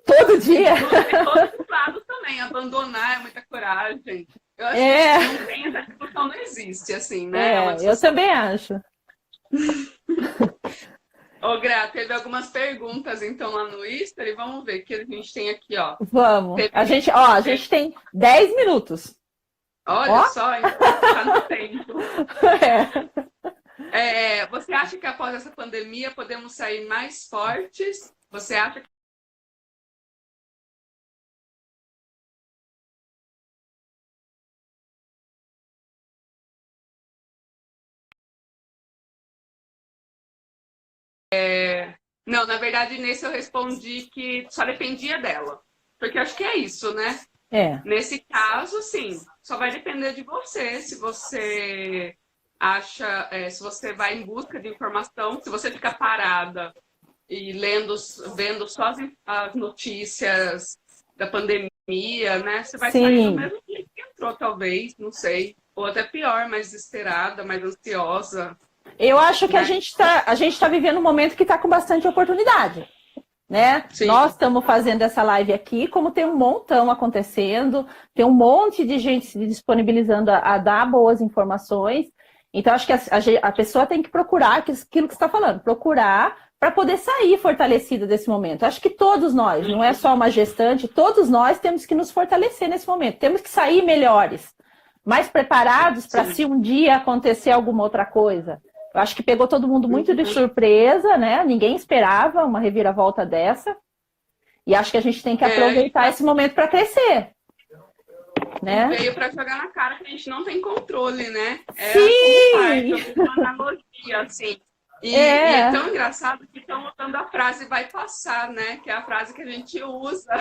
Todo dia. Tem todos os lados também. Abandonar é muita coragem. Eu acho que não tem essa discussão, não existe, assim, né? Eu também acho. Ô, Gra, teve algumas perguntas, então, lá no Easter, e vamos ver o que a gente tem aqui, ó. Vamos. A gente tem 10 minutos. Olha só, então tá no tempo. Você acha que após essa pandemia podemos sair mais fortes? Você acha que Não, na verdade, nesse eu respondi que só dependia dela. Porque acho que é isso, né? Nesse caso, sim, só vai depender de você. Se você acha, se você vai em busca de informação, se você fica parada e vendo só as notícias da pandemia, né? Você vai sair do mesmo jeito que entrou, talvez, não sei. Ou até pior, mais desesperada, mais ansiosa. Eu acho que a gente tá vivendo um momento que está com bastante oportunidade, né? Sim. Nós estamos fazendo essa live aqui, como tem um montão acontecendo, tem um monte de gente se disponibilizando a dar boas informações. Então, acho que a pessoa tem que procurar aquilo que você está falando, procurar para poder sair fortalecida desse momento. Acho que todos nós, não é só uma gestante, todos nós temos que nos fortalecer nesse momento, temos que sair melhores, mais preparados para se um dia acontecer alguma outra coisa. Eu acho que pegou todo mundo muito de surpresa, né? Ninguém esperava uma reviravolta dessa. E acho que a gente tem que aproveitar esse momento para crescer. Né? Veio para jogar na cara que a gente não tem controle, né? Sim! Uma analogia, assim. E é tão engraçado que estão usando a frase vai passar, né? Que é a frase que a gente usa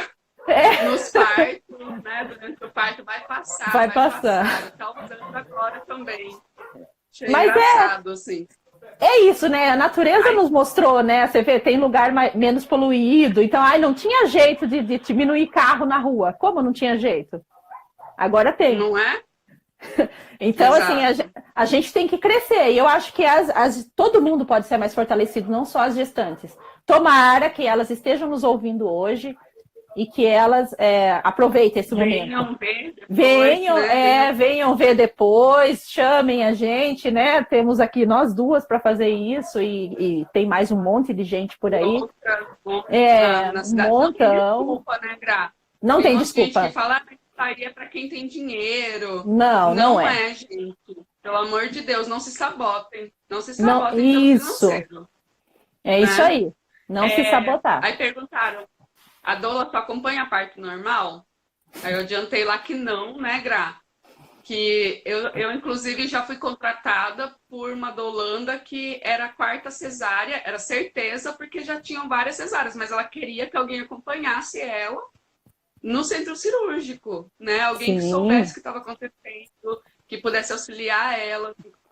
nos partos, né? Durante o parto, vai passar. Vai passar. Está usando agora também. Achei Mas engraçado, assim. É isso, né? A natureza nos mostrou, né? Você vê, tem lugar menos poluído. Então, não tinha jeito de diminuir carro na rua. Como não tinha jeito? Agora tem. Não é? Então, assim, a gente tem que crescer. E eu acho que todo mundo pode ser mais fortalecido, não só as gestantes. Tomara que elas estejam nos ouvindo hoje e que elas aproveitem esse momento. Venham ver depois, chamem a gente, né? Temos aqui nós duas para fazer isso e tem mais um monte de gente por aí. Na cidade. Não tem desculpa, né, Gra? Não tem desculpa. Gente que fala que estaria para quem tem dinheiro. Não é, gente. Pelo amor de Deus, não se sabotem. Não se sabotem isso. Isso aí. Não se sabotar. Aí perguntaram, a doula só acompanha a parte normal? Aí eu adiantei lá que não, né, Gra? que eu inclusive, já fui contratada por uma doulanda que era a quarta cesárea, era certeza, porque já tinham várias cesáreas, mas ela queria que alguém acompanhasse ela no centro cirúrgico, né? Alguém que soubesse o que estava acontecendo, que pudesse auxiliar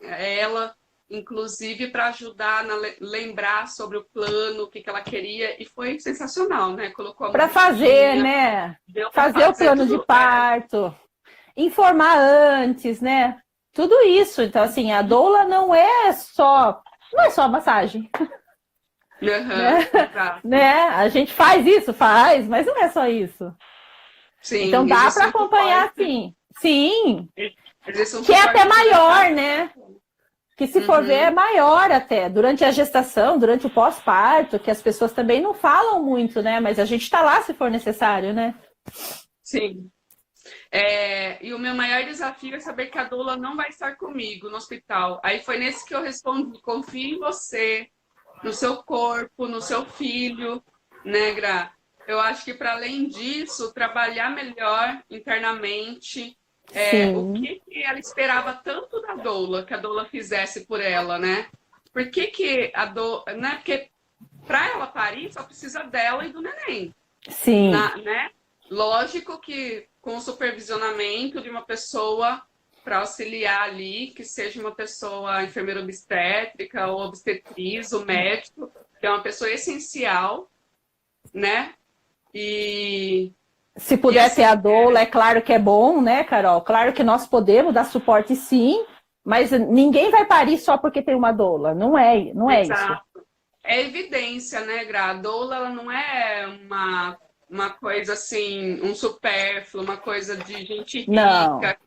ela inclusive para ajudar a lembrar sobre o plano, o que ela queria, e foi sensacional, né? Colocou a para fazer, né? Fazer o plano de parto, informar antes, né? Tudo isso. Então, assim, a doula não é só massagem. Né? A gente faz isso, mas não é só isso. Sim, então dá para acompanhar, sim. Sim. Que é até maior, né? Que se for ver é maior até. Durante a gestação, durante o pós-parto, que as pessoas também não falam muito, né? Mas a gente está lá se for necessário, né? Sim. E o meu maior desafio é saber que a doula não vai estar comigo no hospital. Aí foi nesse que eu respondi: confie em você, no seu corpo, no seu filho, né, Gra? Eu acho que, para além disso, trabalhar melhor internamente o que ela esperava tanto da doula, que a doula fizesse por ela, né? Por que a doula... Né? Porque para ela parir, só precisa dela e do neném. Sim. Né? Lógico que com o supervisionamento de uma pessoa para auxiliar ali, que seja uma pessoa enfermeira obstétrica ou obstetriz, o médico, que é uma pessoa essencial, né? E se puder ter a doula, é claro que é bom, né, Carol? Claro que nós podemos dar suporte, sim, mas ninguém vai parir só porque tem uma doula. Não é isso. É evidência, né, Gra? A doula, ela não é uma coisa assim, um supérfluo, uma coisa de gente rica.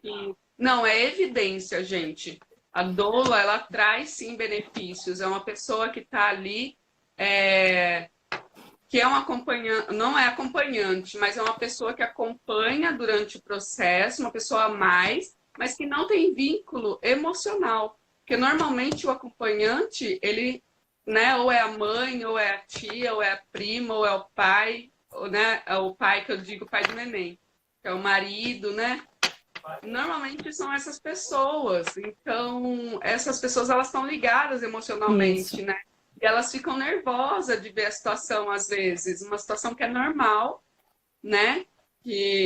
Não, é evidência, gente. A doula, ela traz, sim, benefícios. É uma pessoa que está ali... que é um acompanhante, não é acompanhante, mas é uma pessoa que acompanha durante o processo, uma pessoa a mais, mas que não tem vínculo emocional. Porque normalmente o acompanhante, ele, né, ou é a mãe, ou é a tia, ou é a prima, ou é o pai, ou, né, é o pai que eu digo, pai do neném, que é o marido, né? Normalmente são essas pessoas. Então, essas pessoas, elas estão ligadas emocionalmente, né? E elas ficam nervosas de ver a situação, às vezes. Uma situação que é normal, né?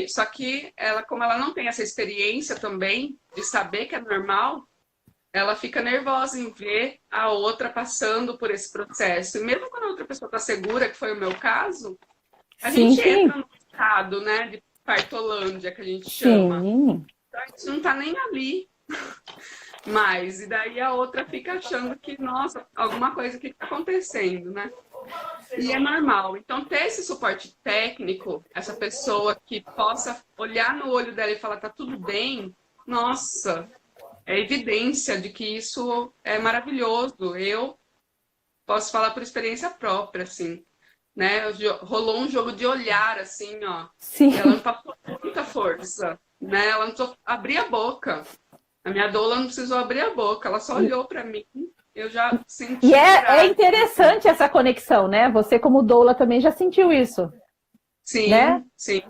Só que ela, como ela não tem essa experiência também de saber que é normal, ela fica nervosa em ver a outra passando por esse processo. E mesmo quando a outra pessoa está segura, que foi o meu caso, a gente entra no estado, né, de partolândia, que a gente chama. Então, a gente não está nem ali. Mas, e daí a outra fica achando que, nossa, alguma coisa que está acontecendo, né? E é normal. Então, ter esse suporte técnico, essa pessoa que possa olhar no olho dela e falar, tá tudo bem, nossa, é evidência de que isso é maravilhoso. Eu posso falar por experiência própria, assim, né? Rolou um jogo de olhar, assim, ó. Sim. Ela não passou muita força, né? Ela não precisou abrir a boca. A minha doula não precisou abrir a boca, ela só olhou para mim, eu já senti. E é interessante essa conexão, né? Você, como doula, também já sentiu isso. Sim, né? Sim.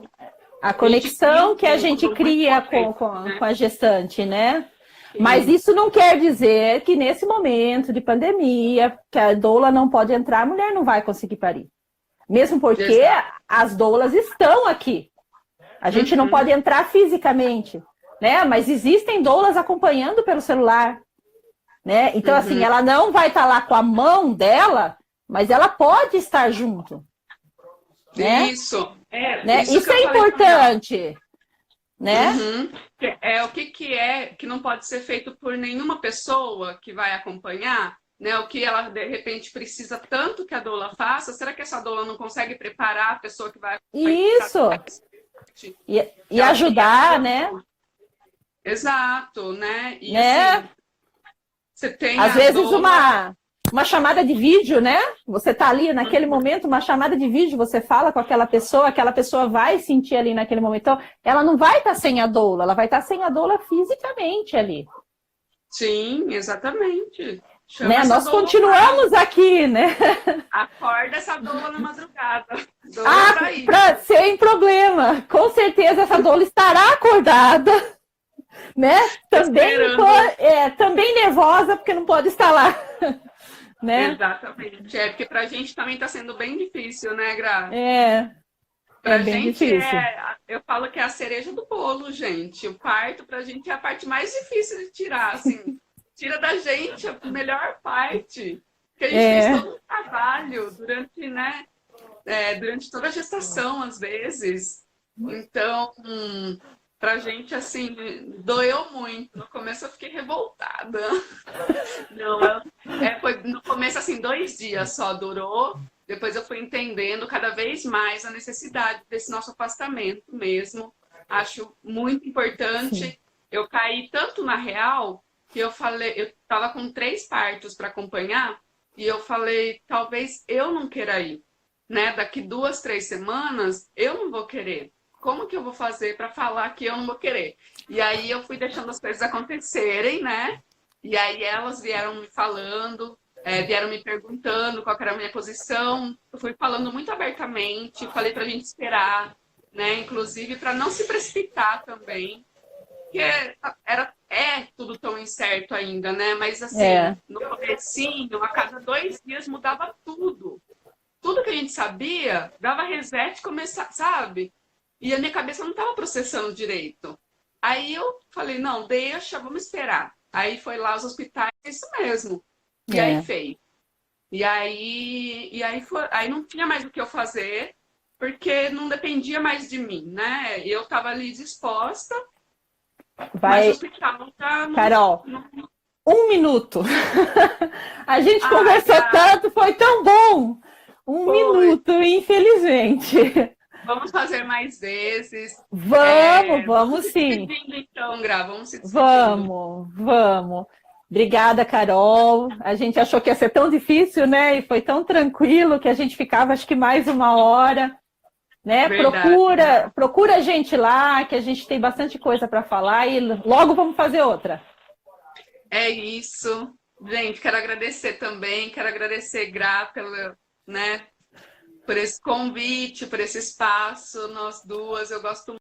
A conexão que a gente cria com a gestante, né? Sim. Mas isso não quer dizer que nesse momento de pandemia, que a doula não pode entrar, a mulher não vai conseguir parir. Mesmo porque as doulas estão aqui. A gente não pode entrar fisicamente. Né? Mas existem doulas acompanhando pelo celular, né? Então, assim, ela não vai estar lá com a mão dela, mas ela pode estar junto. Né? Isso. Isso é importante. Né? O que não pode ser feito por nenhuma pessoa que vai acompanhar, né? O que ela, de repente, precisa tanto que a doula faça, será que essa doula não consegue preparar a pessoa que vai acompanhar? Isso! E ajudar, né? Exato, né? E assim, você tem às vezes uma chamada de vídeo, né? Você tá ali naquele momento, uma chamada de vídeo, você fala com aquela pessoa vai sentir ali naquele momento. Então, ela não vai estar sem a doula, ela vai estar sem a doula fisicamente ali. Sim, exatamente. Né? Nós continuamos aqui, né? Acorda essa doula na madrugada. Sem problema. Com certeza essa doula estará acordada. né? Esperando. Também nervosa porque não pode estar lá, né? Exatamente. É, porque pra gente também tá sendo bem difícil, né, Gra? É Pra bem gente difícil. eu falo que é a cereja do bolo, gente. O parto pra gente é a parte mais difícil de tirar, assim. Tira da gente a melhor parte. Porque a gente fez É, todo um trabalho durante, né, durante toda a gestação, às vezes. Então, pra gente, assim, doeu muito. No começo eu fiquei revoltada. Não, foi no começo, assim, 2 dias só durou. Depois eu fui entendendo cada vez mais a necessidade desse nosso afastamento mesmo. Acho muito sim. importante. Eu caí tanto na real que eu falei, eu estava com 3 partos para acompanhar e eu falei, talvez eu não queira ir, né? Daqui 2, 3 semanas eu não vou querer. Como que eu vou fazer para falar que eu não vou querer? E aí eu fui deixando as coisas acontecerem, né? E aí elas vieram me falando, vieram me perguntando qual que era a minha posição. Eu fui falando muito abertamente, falei para a gente esperar, né? Inclusive para não se precipitar também, porque tudo tão incerto ainda, né? Mas assim, É, no comecinho, a cada 2 dias mudava tudo. Tudo que a gente sabia, dava reset, começar, sabe? E a minha cabeça não estava processando direito. Aí eu falei, não, deixa, vamos esperar. Aí foi lá os hospitais, isso mesmo. E aí é. fez. Aí não tinha mais o que eu fazer, porque não dependia mais de mim, né? Eu estava ali disposta, mas o Vai, hospital já não. Carol, não... 1 minuto. A gente Ai, conversou tanto, foi tão bom. Um foi. minuto, infelizmente. Vamos fazer mais vezes. Vamos Vamos se sim. despedindo então, Gra, vamos se despedindo. Vamos. Obrigada, Carol. A gente achou que ia ser tão difícil, né? E foi tão tranquilo que a gente ficava, acho que mais 1 hora, né? Verdade, Gra. Procura a gente lá, que a gente tem bastante coisa para falar e logo vamos fazer outra. É isso. Gente, quero agradecer também, quero agradecer, Gra, né, por esse convite, por esse espaço, nós duas. Eu gosto